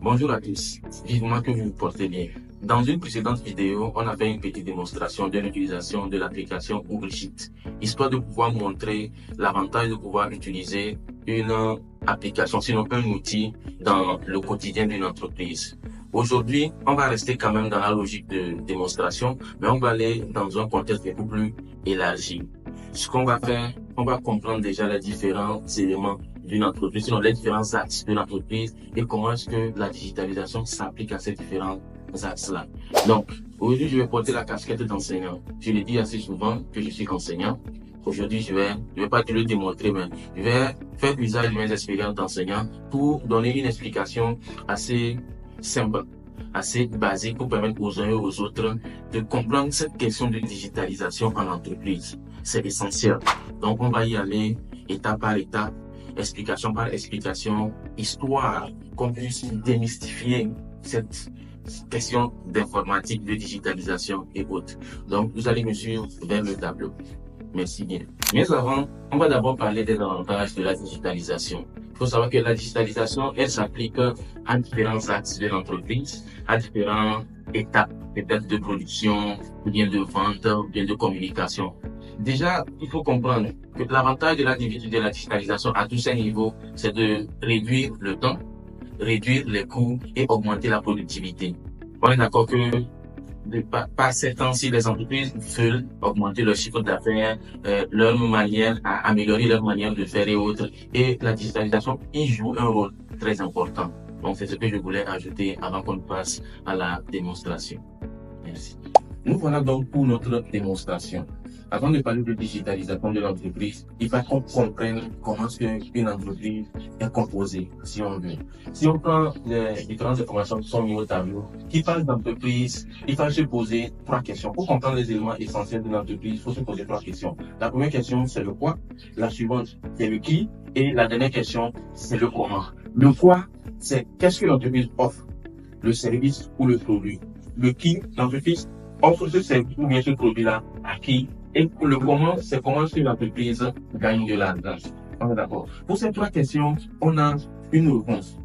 Bonjour à tous, vivement que vous vous portez bien. Dans une précédente vidéo, on a fait une petite démonstration de l'utilisation de l'application Google Sheet, histoire de pouvoir montrer l'avantage de pouvoir utiliser une application, sinon un outil dans le quotidien d'une entreprise. Aujourd'hui, on va rester quand même dans la logique de démonstration, mais on va aller dans un contexte un peu plus élargi. Ce qu'on va faire, on va comprendre déjà les différents éléments d'une entreprise, sinon les différents axes de l'entreprise et comment est-ce que la digitalisation s'applique à ces différents axes-là. Donc, aujourd'hui, je vais porter la casquette d'enseignant. Je le dis assez souvent que je suis enseignant. Aujourd'hui, je vais pas te le démontrer, mais je vais faire usage de mes expériences d'enseignant pour donner une explication assez simple, assez basique pour permettre aux uns et aux autres de comprendre cette question de digitalisation en entreprise. C'est essentiel. Donc, on va y aller étape par étape, explication par explication, histoire qu'on puisse démystifier cette question d'informatique, de digitalisation et autres. Donc, vous allez me suivre vers le tableau. Merci bien. Mais avant, on va d'abord parler des avantages de la digitalisation. Il faut savoir que la digitalisation, elle s'applique à différents axes de l'entreprise, à différentes étapes, peut-être de production, ou bien de vente, ou bien de communication. Déjà, il faut comprendre que l'avantage de la digitalisation à tous ces niveaux, c'est de réduire le temps, réduire les coûts et augmenter la productivité. On est d'accord que par ces temps-ci, les entreprises veulent augmenter leur chiffre d'affaires, leur manière à améliorer leur manière de faire et autres. Et la digitalisation y joue un rôle très important. Donc, c'est ce que je voulais ajouter avant qu'on passe à la démonstration. Merci. Nous voilà donc pour notre démonstration. Avant de parler de digitalisation de l'entreprise, il faut qu'on comprenne comment une entreprise est composée, si on veut. Si on prend les différentes informations qui sont mises au tableau, qui parlent d'entreprise, il faut se poser trois questions. Pour comprendre les éléments essentiels de l'entreprise, il faut se poser trois questions. La première question, c'est le quoi. La suivante, c'est le qui. Et la dernière question, c'est le comment. Le quoi, c'est qu'est-ce que l'entreprise offre, le service ou le produit. Le qui, l'entreprise offre ce service ou bien ce produit-là à qui. Et pour le comment, c'est comment une entreprise gagne de l'argent. On est d'accord. Pour ces trois questions, on a une réponse.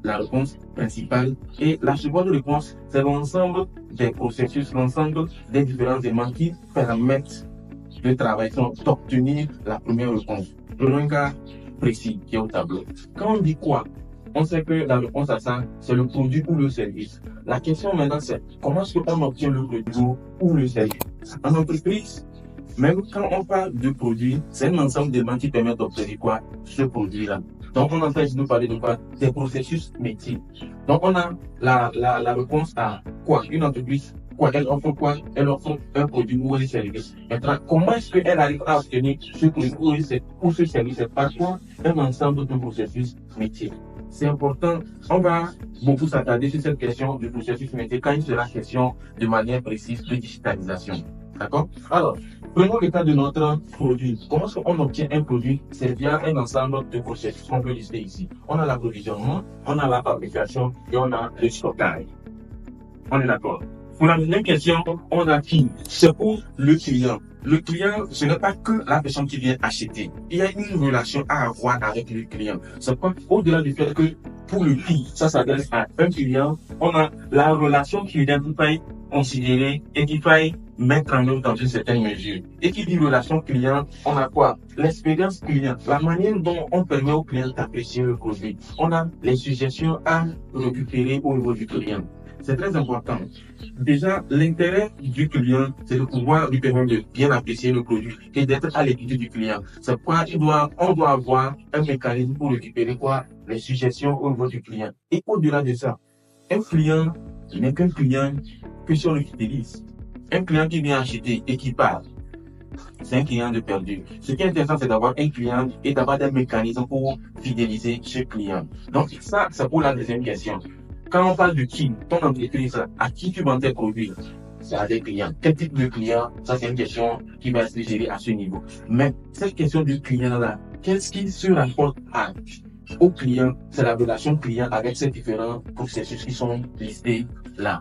La réponse principale. Et la seconde réponse, c'est l'ensemble des processus, l'ensemble des différents éléments qui permettent de travailler, d'obtenir la première réponse. Prenons un cas précis qui est au tableau. Quand on dit quoi, on sait que la réponse à ça, c'est le produit ou le service. La question maintenant, c'est comment est-ce qu'on obtient le produit ou le service? En entreprise, même quand on parle de produit, c'est un ensemble d'éléments qui permettent d'obtenir quoi? Ce produit-là. Donc, on est en train de nous parler de quoi? Des processus métiers. Donc, on a la réponse à quoi? Une entreprise, quoi? Elle offre quoi? Elle offre un produit ou un service. Maintenant, comment est-ce qu'elle arrive à obtenir ce produit ou ce service? C'est par quoi? Un ensemble de processus métiers. C'est important. On va beaucoup s'attarder sur cette question du processus métier quand il sera question de manière précise de digitalisation. D'accord? Alors, prenons le cas de notre produit. Comment est-ce qu'on obtient un produit? C'est via un ensemble de processus qu'on peut lister ici. On a l'approvisionnement, on a la fabrication et on a le stockage. On est d'accord? Pour la deuxième question, on a qui? C'est pour le client. Le client, ce n'est pas que la personne qui vient acheter. Il y a une relation à avoir avec le client. C'est pas au-delà du fait que pour le prix, ça s'adresse à un client. On a la relation client qu'il faille considérer et qu'il faille mettre en œuvre dans une certaine mesure. Et qui dit relation client, on a quoi? L'expérience client, la manière dont on permet au client d'apprécier le produit. On a les suggestions à récupérer au niveau du client. C'est très important. Déjà, l'intérêt du client, c'est de pouvoir lui permettre de bien apprécier le produit et d'être à l'écoute du client. C'est pourquoi on doit avoir un mécanisme pour récupérer quoi? Les suggestions au niveau du client. Et au-delà de ça, un client n'est qu'un client que si on l'utilise. Un client qui vient acheter et qui part, c'est un client de perdu. Ce qui est intéressant, c'est d'avoir un client et d'avoir des mécanismes pour fidéliser ce client. Donc ça, c'est pour la deuxième question. Quand on parle de qui, ton entreprise, à qui tu vends tes produits, c'est à des clients. Quel type de client? Ça, c'est une question qui va être gérée à ce niveau. Mais cette question du client-là, qu'est-ce qui se rapporte au client? C'est la relation client avec ces différents processus qui sont listés là.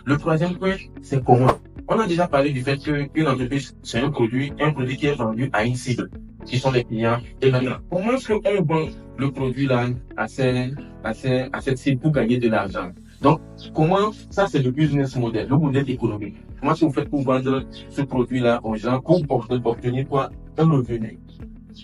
Le troisième point, c'est comment. On a déjà parlé du fait qu'une entreprise, c'est un produit qui est vendu à une cible, qui sont les clients. Et maintenant, comment est-ce qu'on vend le produit là à cette cible pour gagner de l'argent. Donc, comment, ça c'est le business model, le modèle économique. Comment est-ce que vous faites pour vendre ce produit-là aux gens pour obtenir quoi? Un revenu.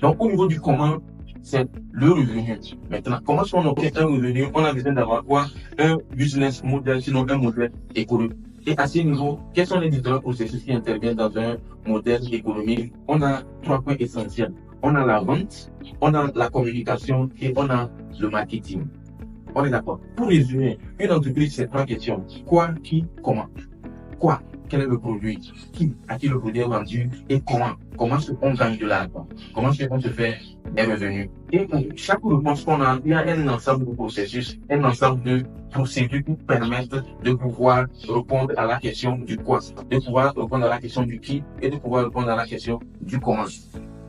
Donc, au niveau du comment, c'est le revenu. Maintenant, comment est-ce qu'on obtient un revenu? On a besoin d'avoir quoi? Un business model, sinon un modèle économique. Et à ce niveau, quels sont les différents processus qui interviennent dans un modèle économique? On a 3 points essentiels. On a la vente, on a la communication et on a le marketing. On est d'accord. Pour résumer, une entreprise, c'est 3 questions. Quoi, qui, comment? Quoi? Quel est le produit? Qui? À qui le produit est vendu? Et comment? Comment on gagne de l'argent? Comment on se fait des revenus? Et pour chaque réponse qu'on a, il y a un ensemble de processus, un ensemble de procédures qui permettent de pouvoir répondre à la question du quoi, de pouvoir répondre à la question du qui et de pouvoir répondre à la question du comment.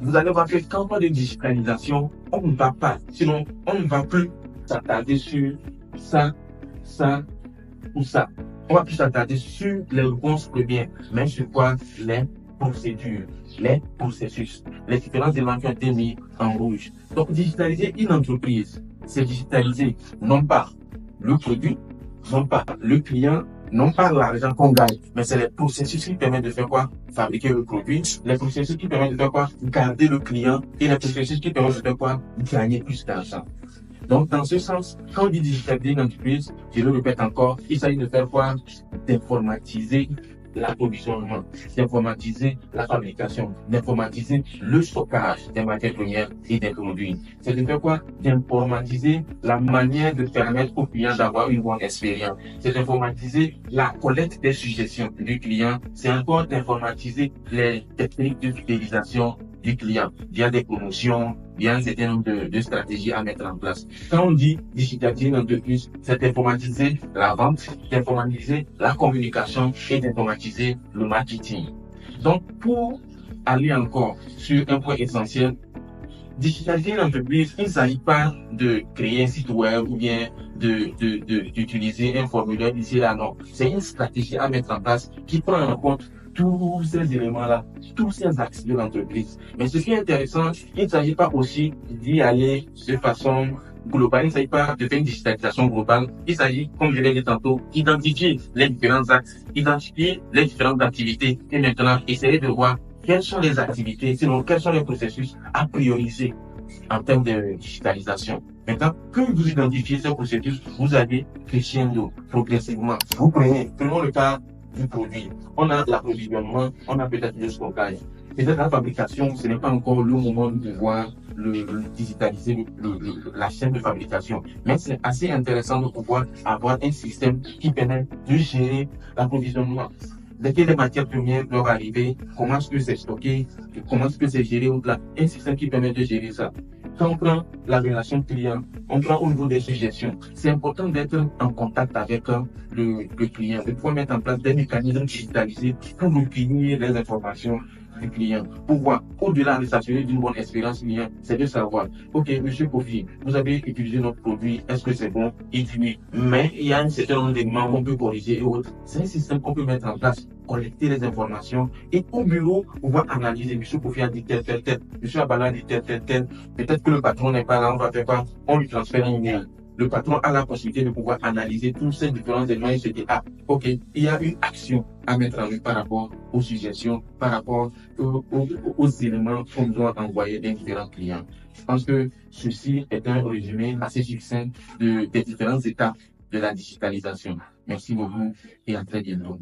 Vous allez voir que quand on parle de digitalisation, on ne va pas, sinon on ne va plus s'attarder sur ça ou ça. On va plus s'attarder sur les réponses premières, mais sur quoi? Les procédures, les processus, les différents éléments qui ont été mis en rouge. Donc, digitaliser une entreprise, c'est digitaliser non pas le produit, non pas le client, non pas l'argent qu'on gagne, mais c'est les processus qui permettent de faire quoi? Fabriquer le produit, les processus qui permettent de faire quoi? Garder le client et les processus qui permettent de faire quoi? Gagner plus d'argent. Donc, dans ce sens, quand on dit digitaliser une entreprise, je le répète encore, il s'agit de faire quoi? D'informatiser l'approvisionnement, d'informatiser la fabrication, d'informatiser le stockage des matières premières et des produits. C'est de faire quoi? D'informatiser la manière de permettre au client d'avoir une bonne expérience. C'est d'informatiser la collecte des suggestions du client. C'est encore d'informatiser les techniques de fidélisation du client via des promotions, via un certain nombre de stratégies à mettre en place. Quand on dit digitaliser une entreprise, c'est d'informatiser la vente, d'informatiser la communication et d'informatiser le marketing. Donc, pour aller encore sur un point essentiel, digitaliser une entreprise, il ne s'agit pas de créer un site web ou bien d'utiliser un formulaire ici et là, non. C'est une stratégie à mettre en place qui prend en compte tous ces éléments-là, tous ces axes de l'entreprise. Mais ce qui est intéressant, il ne s'agit pas aussi d'y aller de façon globale, il ne s'agit pas de faire une digitalisation globale, il s'agit, comme je l'ai dit tantôt, d'identifier les différents axes, identifier les différentes activités et maintenant essayer de voir quelles sont les activités, sinon quels sont les processus à prioriser en termes de digitalisation. Maintenant, quand vous identifiez ces processus, vous allez crescendo, progressivement. Prenons le cas du produit. On a l'approvisionnement, on a peut-être le stockage. Peut-être la fabrication, ce n'est pas encore le moment de pouvoir digitaliser la chaîne de fabrication. Mais c'est assez intéressant de pouvoir avoir un système qui permet de gérer l'approvisionnement. Dès que les matières premières doivent arriver, comment est-ce que c'est stocké, comment est-ce que c'est géré au-delà. Un système qui permet de gérer ça. Quand on prend la relation client, on prend au niveau des suggestions. C'est important d'être en contact avec le client, de pouvoir mettre en place des mécanismes digitalisés pour recueillir les informations du client. Pour voir, au-delà de s'assurer d'une bonne expérience client, c'est de savoir, ok, monsieur Kofi, vous avez utilisé notre produit, est-ce que c'est bon? Il dit oui. Mais il y a un certain nombre d'éléments qu'on peut corriger et autres. C'est un système qu'on peut mettre en place, collecter les informations et au bureau, pouvoir analyser. Monsieur Kofi a dit tel. Monsieur Abala a dit tel. Peut-être que le patron n'est pas là, on va faire quoi? On lui transfère un email. Le patron a la possibilité de pouvoir analyser tous ces différents éléments et se dire, ah, ok, il y a une action à mettre en œuvre par rapport aux suggestions, par rapport aux éléments qu'on doit envoyer des différents clients. Je pense que ceci est un résumé assez succinct des différentes étapes de la digitalisation. Merci beaucoup et à très bientôt.